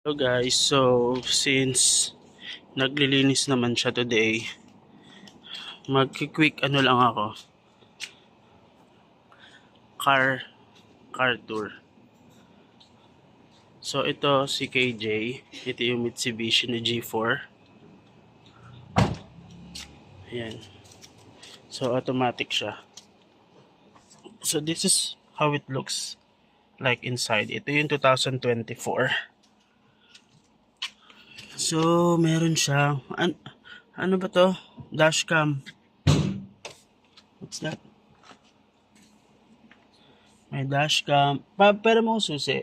Hello guys, so since naglilinis naman siya today, magki-quick ano lang ako, car tour. So ito si KJ, ito yung Mitsubishi na G4. Ayan. So automatic siya. So this is how it looks like inside. Ito yung 2024. So meron siyang ano ba to? Dashcam. What's that? May dashcam. Pero mo susi.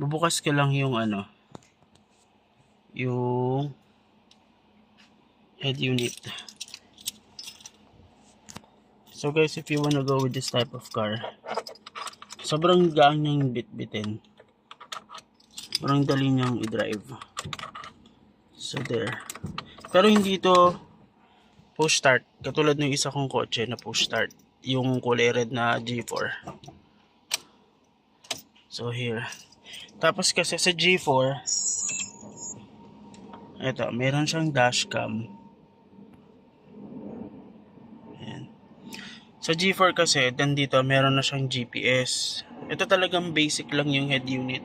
Bubukas ko lang yung yung head unit. So guys, if you wanna go with this type of car, sobrang gaan niyang bitbitin. Sobrang dali niyang i-drive. So there. Pero hindi ito push start. Katulad ng isa kong kotse na push start. Yung kulay red na G4. So here. Tapos kasi sa G4, eto, meron siyang dashcam. Ayan. Sa G4 kasi, dito meron na siyang GPS. Ito talagang basic lang yung head unit.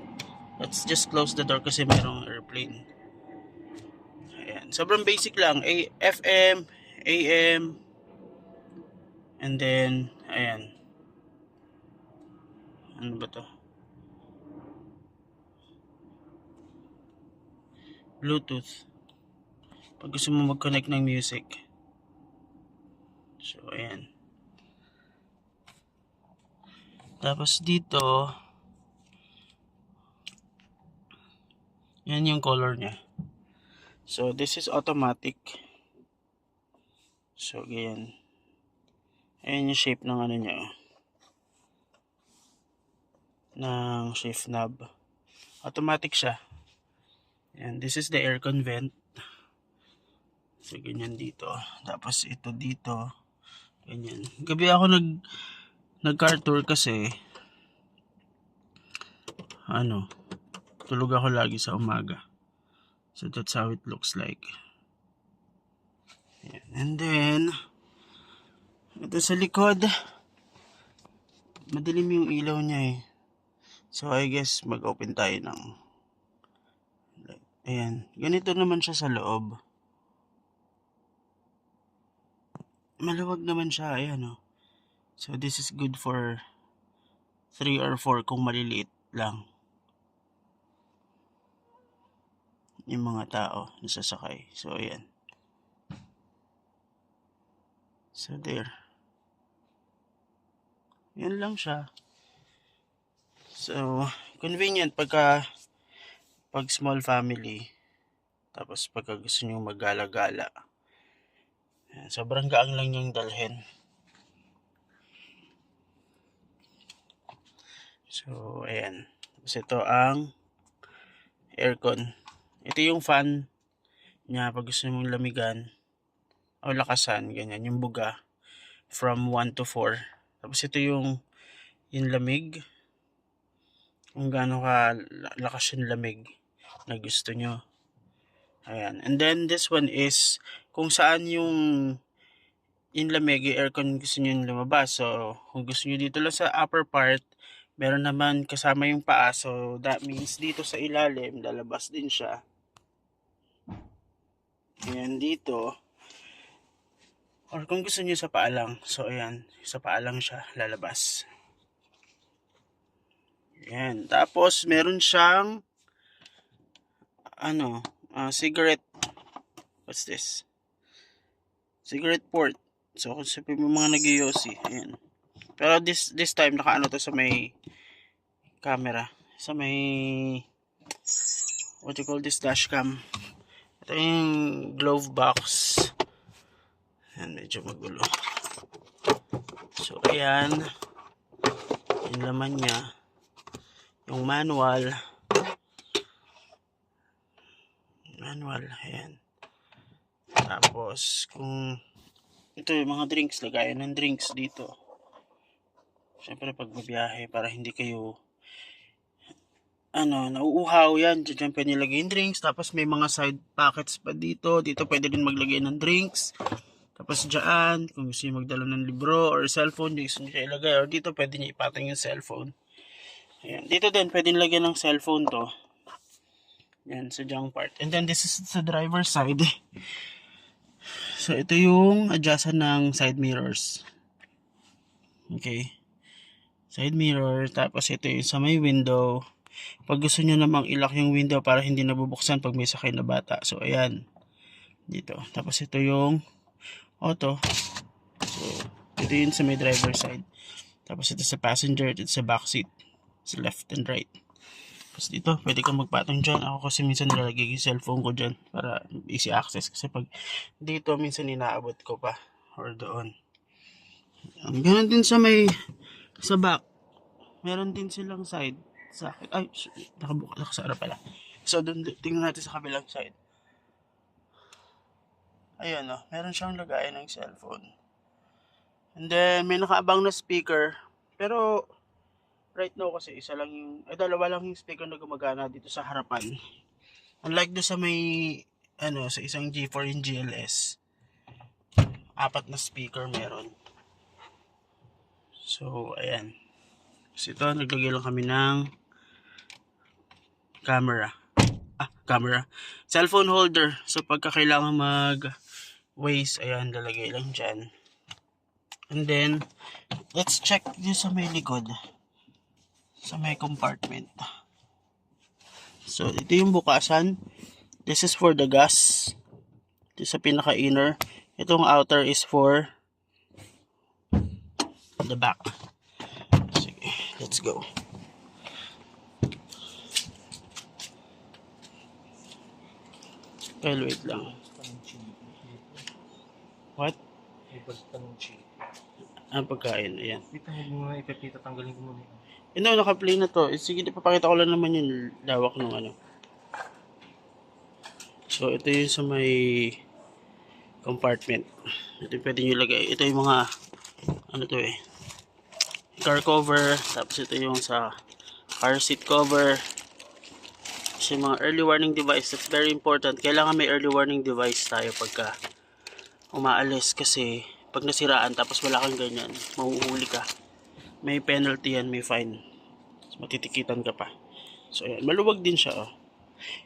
Let's just close the door kasi merong airplane. Ayan. Sobrang basic lang. FM, AM, and then, ayan. Ano ba to? Bluetooth. Pag gusto mo mag-connect ng music. So, ayan. Tapos dito, yan yung color niya. So, this is automatic. So, ganyan. Ayan yung shape ng ano niya. Ng shift knob. Automatic siya. And this is the aircon vent. So, ganyan dito. Tapos, ito dito. Ganyan. Gabi ako nag-car tour kasi tulog ako lagi sa umaga. So, that's how it looks like. Ayan. And then, ito sa likod, madilim yung ilaw niya eh. So, I guess mag-open tayo ng ayan. Ganito naman siya sa loob. Maluwag naman siya. Ayan o. So, this is good for 3 or 4 kung maliliit lang yung mga tao na sasakay. So, ayan. So, there. Yan lang siya. So, convenient pag small family. Tapos pagka gusto nyo maggala-gala. Sobrang gaang lang niyang dalhin. So, ayan. Tapos ito ang aircon. Ito yung fan niya pag gusto mong lamigan o lakasan, ganyan, yung buga from 1 to 4. Tapos ito yung lamig, kung gaano ka lakas yung lamig na gusto nyo. Ayan. And then this one is kung saan yung lamig, yung aircon gusto nyo lumabas. So kung gusto nyo dito lang sa upper part, meron naman kasama yung paa. So that means dito sa ilalim, lalabas din siya. Ayan dito. Or kung gusto nyo sa paa lang. So ayan, sa paa lang siya lalabas. Ayan. Tapos meron siyang cigarette. What's this? Cigarette port. So kung sa mga nag-yosi, ayan. Pero this time nakaano to sa may camera. Sa may what you call this, dashcam. Ito yung glove box. Ayan, medyo magulo. So ayan, yung laman niya, yung manual, ayan. Tapos kung ito yung mga drinks, lagayan ng drinks dito. Siyempre pag mabiyahe, para hindi kayo nauuhaw yan. Diyan pwede nilagay yung drinks. Tapos may mga side pockets pa dito. Dito pwede din maglagay ng drinks. Tapos dyan, kung gusto nyo magdala ng libro or cellphone, gusto nyo ilagay. Or dito pwede nyo ipatong yung cellphone. Ayan. Dito din pwede nilagay ng cellphone to. Yan, sa junk part. And then this is sa driver's side. So ito yung adjustan ng side mirrors. Okay. Side mirror. Tapos ito yung sa may window. Pag gusto nyo namang ilock yung window para hindi nabubuksan pag may sakay na bata. So, ayan. Dito. Tapos ito yung auto. So, ito yun sa may driver side. Tapos ito sa passenger. Ito sa back seat. Sa left and right. Tapos dito, pwede kang magpatong dyan. Ako kasi minsan nilalagay yung cellphone ko dyan para easy access. Kasi pag dito, minsan inaabot ko pa. Or doon. Ganun din sa may sa back. Meron din silang side. Sa akin. Ay, nakasara pala. So, dun, tingnan natin sa kabilang side. Ayan, meron siyang lagayan ng cellphone. And then, may nakaabang na speaker. Pero, right now kasi, dalawa lang yung speaker na gumagana dito sa harapan. Unlike do sa may, sa isang G4 yung GLS. 4 na speaker meron. So, ayan. So, ito, naglagay lang kami ng camera. Cellphone holder. So, pagka kailangan mag-waste, ayan, lalagay lang dyan. And then, let's check dito sa may likod. Sa may compartment. So, ito yung bukasan. This is for the gas. Ito sa pinaka-inner. Itong outer is for the back. Sige, let's go. Well, wait lang. What? Ang pagkain, ayan. Dito mo muna ipipita, tanggalin ko muna. Naka-play na to. Sige, ipapakita ko lang naman yung lawak ng So, ito yung sa may compartment. Ito yung pwede nyo ilagay. Ito yung mga, car cover. Tapos ito yung sa car seat cover. Kasi mga early warning device, that's very important. Kailangan may early warning device tayo pagka umaalis kasi pag nasiraan tapos wala kang ganyan, mahuhuli ka. May penalty yan, may fine. Matitikitan ka pa. So ayan, maluwag din siya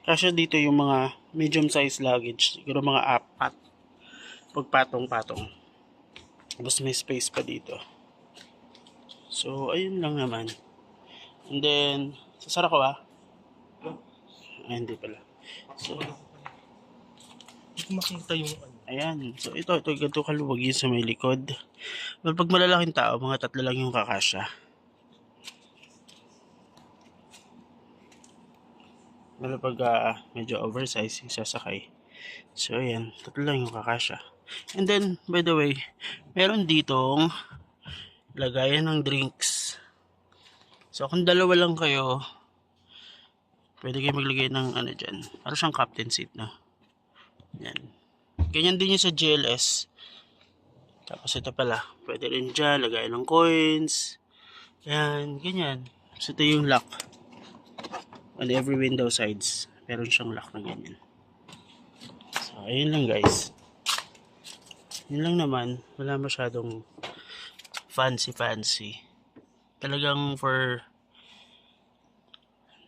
Kasi dito yung mga medium size luggage, siguro mga 4. Pagpatong-patong. Tapos may space pa dito. So ayun lang naman. And then, sasara ko Ay, hindi pala. So, hindi ko makita yung ayan. So, ito ganito kaluwag yun sa may likod. Well, pag malalaking tao, mga 3 lang yung kakasya. Pero pag medyo oversize yung sasakay. So, ayan. 3 lang yung kakasya. And then, by the way, meron ditong lagayan ng drinks. So, kung 2 lang kayo, pwede kayo maglagay ng dyan. Para siyang captain seat Yan. Ganyan din yung sa GLS. Tapos ito pala. Pwede rin dyan. Lagay ng coins. Yan. Ganyan. So ito yung lock. On every window sides. Meron siyang lock na ganyan. So ayun lang guys. Yun lang naman. Wala masyadong fancy. Talagang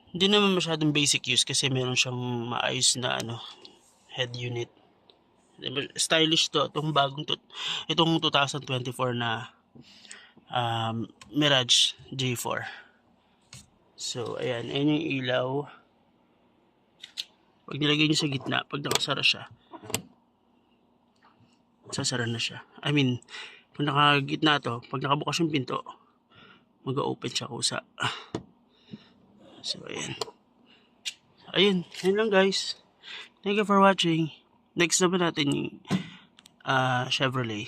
hindi naman masyadong basic use kasi meron siyang maayos na head unit. Stylish to. Itong 2024 na Mirage G4. So, ayan yung ilaw. Pag nilagay nyo sa gitna, pag nakasara siya, sasara na siya. I mean, pag nakagitna to, pag nakabukas yung pinto, mag-open siya kusa. So, ayan. Ayun lang guys. Thank you for watching. Next naman natin yung Chevrolet.